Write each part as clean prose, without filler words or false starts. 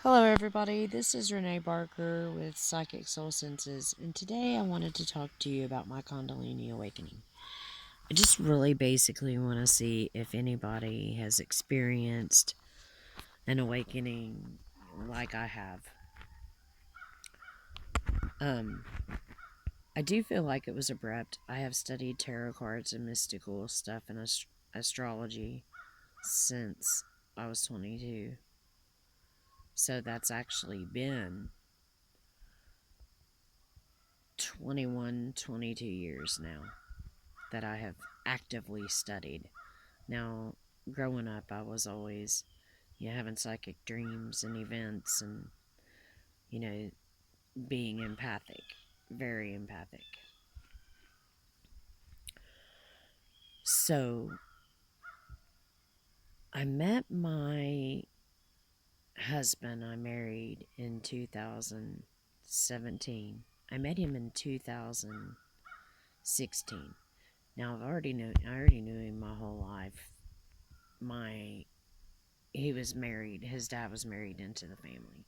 Hello, everybody. This is Renee Barker with Psychic Soul Senses, and today I wanted to talk to you about my Kundalini awakening. I just really basically want to see if anybody has experienced an awakening like I have. Um, I do feel like it was abrupt. I have studied tarot cards and mystical stuff and astrology since I was 22, so that's actually been 21, 22 years now that I have actively studied. Now, growing up, I was always, having psychic dreams and events and, you know, being empathic, very empathic. So, I met my husband I married in 2017. I met him in 2016. Now, I already knew him my whole life. He was married, his dad was married into the family.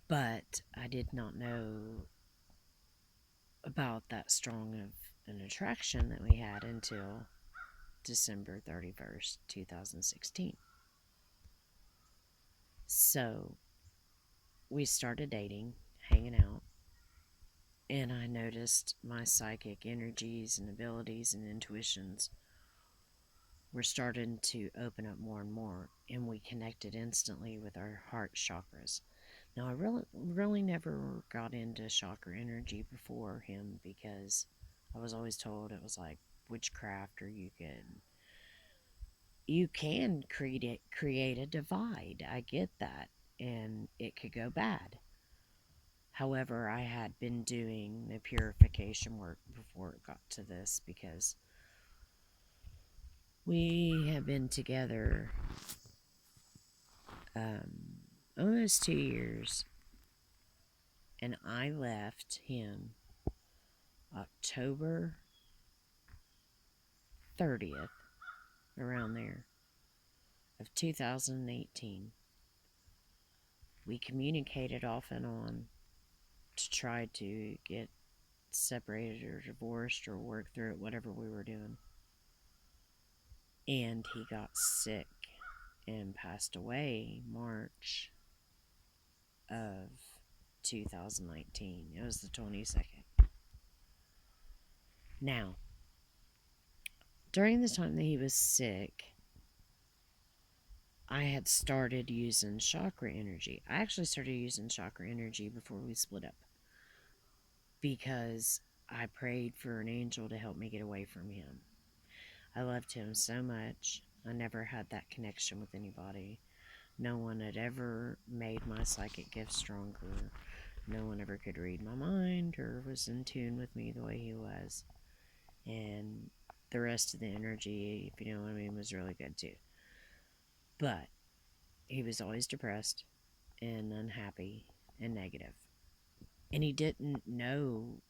But I did not know about that strong of an attraction that we had until December 31st, 2016. So we started dating, hanging out, and I noticed my psychic energies and abilities and intuitions were starting to open up more and more, and we connected instantly with our heart chakras. Now, I really never got into chakra energy before him because I was always told it was like witchcraft, or you can create a divide. I get that, and it could go bad. However, I had been doing the purification work before it got to this because we have been together almost 2 years, and I left him October 30th, around there, of 2018. We communicated off and on to try to get separated or divorced or work through it, whatever we were doing. And he got sick and passed away March of 2019. It was the 22nd. Now, during the time that he was sick, I had started using chakra energy. I actually started using chakra energy before we split up because I prayed for an angel to help me get away from him. I loved him so much. I never had that connection with anybody. No one had ever made my psychic gift stronger. No one ever could read my mind or was in tune with me the way he was. And the rest of the energy, if you know what I mean, was really good too. But he was always depressed and unhappy and negative. And he didn't know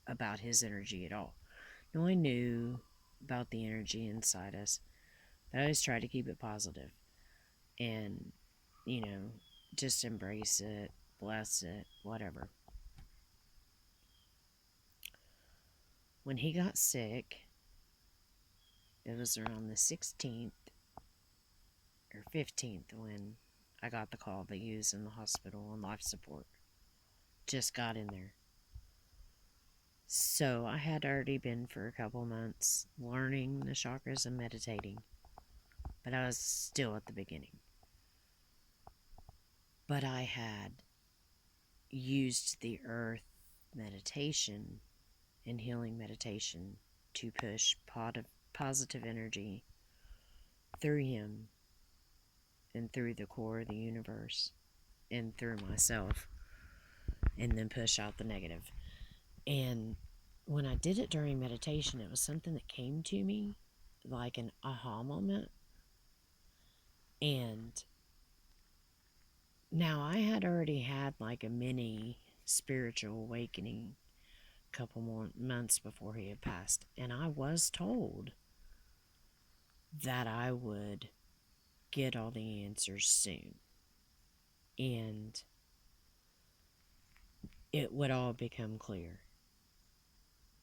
about his energy at all. No one knew about the energy inside us, but I always tried to keep it positive and, you know, just embrace it, bless it, whatever. When he got sick, it was around the 16th or 15th when I got the call that he was in the hospital on life support. Just got in there. So I had already been for a couple months learning the chakras and meditating, but I was still at the beginning. But I had used the earth meditation and healing meditation to push positive energy through him and through the core of the universe and through myself, and then push out the negative. And when I did it during meditation, it was something that came to me like an aha moment. And now I had already had like a mini spiritual awakening a couple more months before he had passed. And I was told that I would get all the answers soon. and it would all become clear.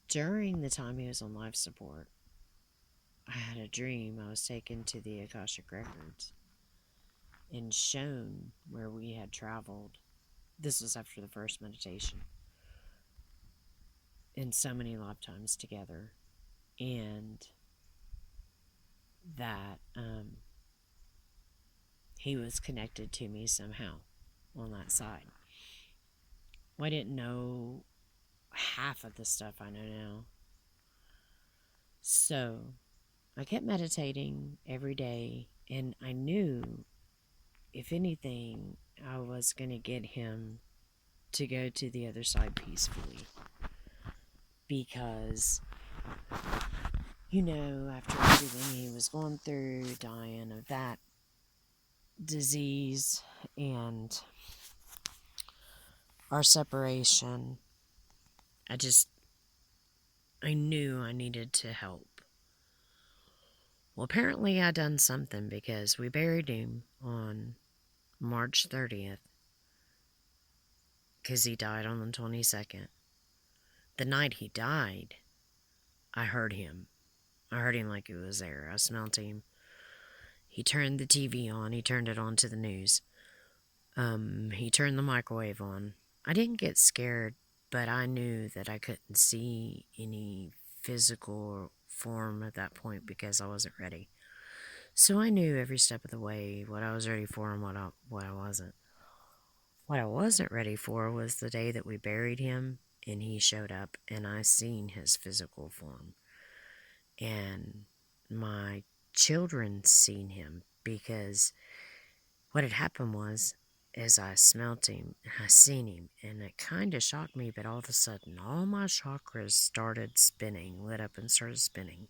During the time he was on life support, I had a dream. I was taken to the Akashic Records and shown where we had traveled. This was after the first meditation. In so many lifetimes together. And that he was connected to me somehow on that side. Well, I didn't know half of the stuff I know now. So I kept meditating every day, and I knew, if anything, I was going to get him to go to the other side peacefully. Because, after everything he was going through, dying of that disease and our separation, I knew I needed to help. Well, apparently I done something, because we buried him on March 30th, because he died on the 22nd. The night he died, I heard him. I heard him like he was there. I smelled him. He turned the TV on. He turned it on to the news. He turned the microwave on. I didn't get scared, but I knew that I couldn't see any physical form at that point because I wasn't ready. So I knew every step of the way what I was ready for and what I wasn't. What I wasn't ready for was the day that we buried him and he showed up and I seen his physical form. And my children seen him, because what had happened was, as I smelt him, I seen him, and it kind of shocked me, but all of a sudden, all my chakras started spinning, lit up and started spinning.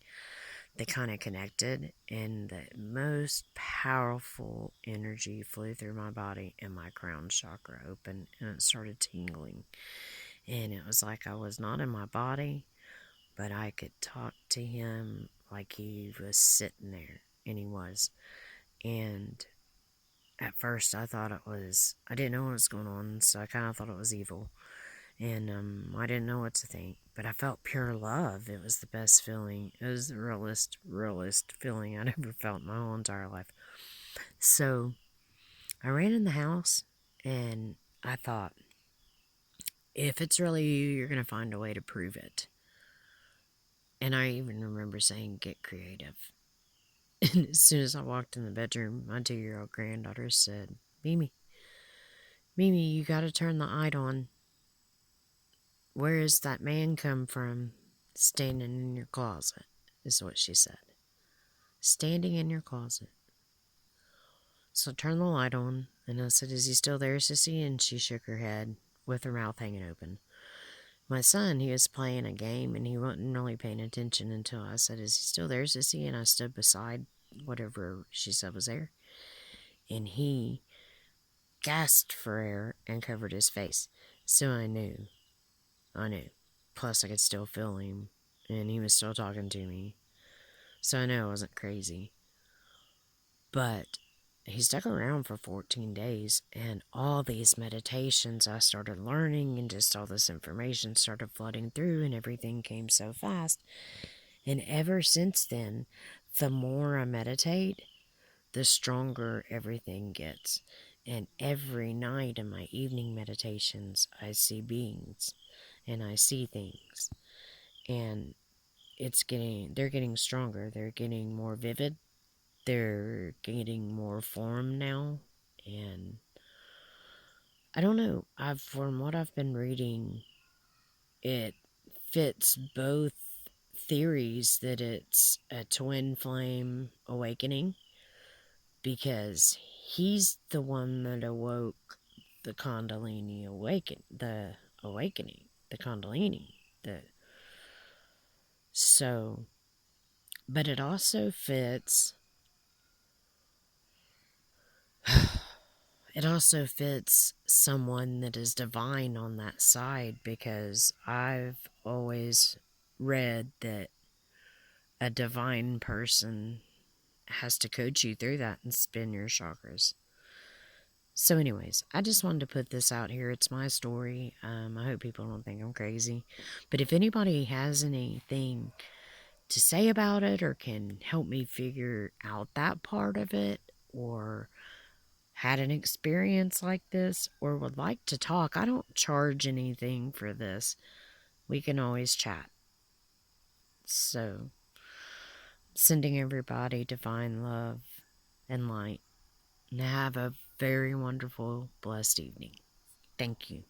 They kind of connected, and the most powerful energy flew through my body, and my crown chakra opened, and it started tingling. And it was like I was not in my body, but I could talk to him like he was sitting there, and he was. And at first I didn't know what was going on, so I kind of thought it was evil. And I didn't know what to think, but I felt pure love. It was the best feeling. It was the realest feeling I'd ever felt in my whole entire life. So I ran in the house, and I thought, if it's really you, you're going to find a way to prove it. And I even remember saying, get creative. And as soon as I walked in the bedroom, my 2-year-old granddaughter said, Mimi, you gotta turn the light on. Where is that man come from standing in your closet? Is what she said. Standing in your closet. So I turned the light on, and I said, is he still there, Sissy? And she shook her head with her mouth hanging open. My son, he was playing a game, and he wasn't really paying attention until I said, is he still there, Sissy? And I stood beside whatever she said was there. And he gasped for air and covered his face. So I knew. Plus, I could still feel him, and he was still talking to me. So I knew I wasn't crazy. But he stuck around for 14 days, and all these meditations I started learning, and just all this information started flooding through, and everything came so fast. And ever since then, the more I meditate, the stronger everything gets. And every night in my evening meditations, I see beings, and I see things. And they're getting stronger, they're getting more vivid, they're getting more form now, and I don't know, from what I've been reading, it fits both theories that it's a twin flame awakening, because he's the one that awoke the Kundalini the Kundalini, but it also fits. It also fits someone that is divine on that side, because I've always read that a divine person has to coach you through that and spin your chakras. So, anyways, I just wanted to put this out here. It's my story. I hope people don't think I'm crazy. But if anybody has anything to say about it or can help me figure out that part of it, or had an experience like this, or would like to talk, I don't charge anything for this. We can always chat. So, sending everybody divine love and light. And have a very wonderful, blessed evening. Thank you.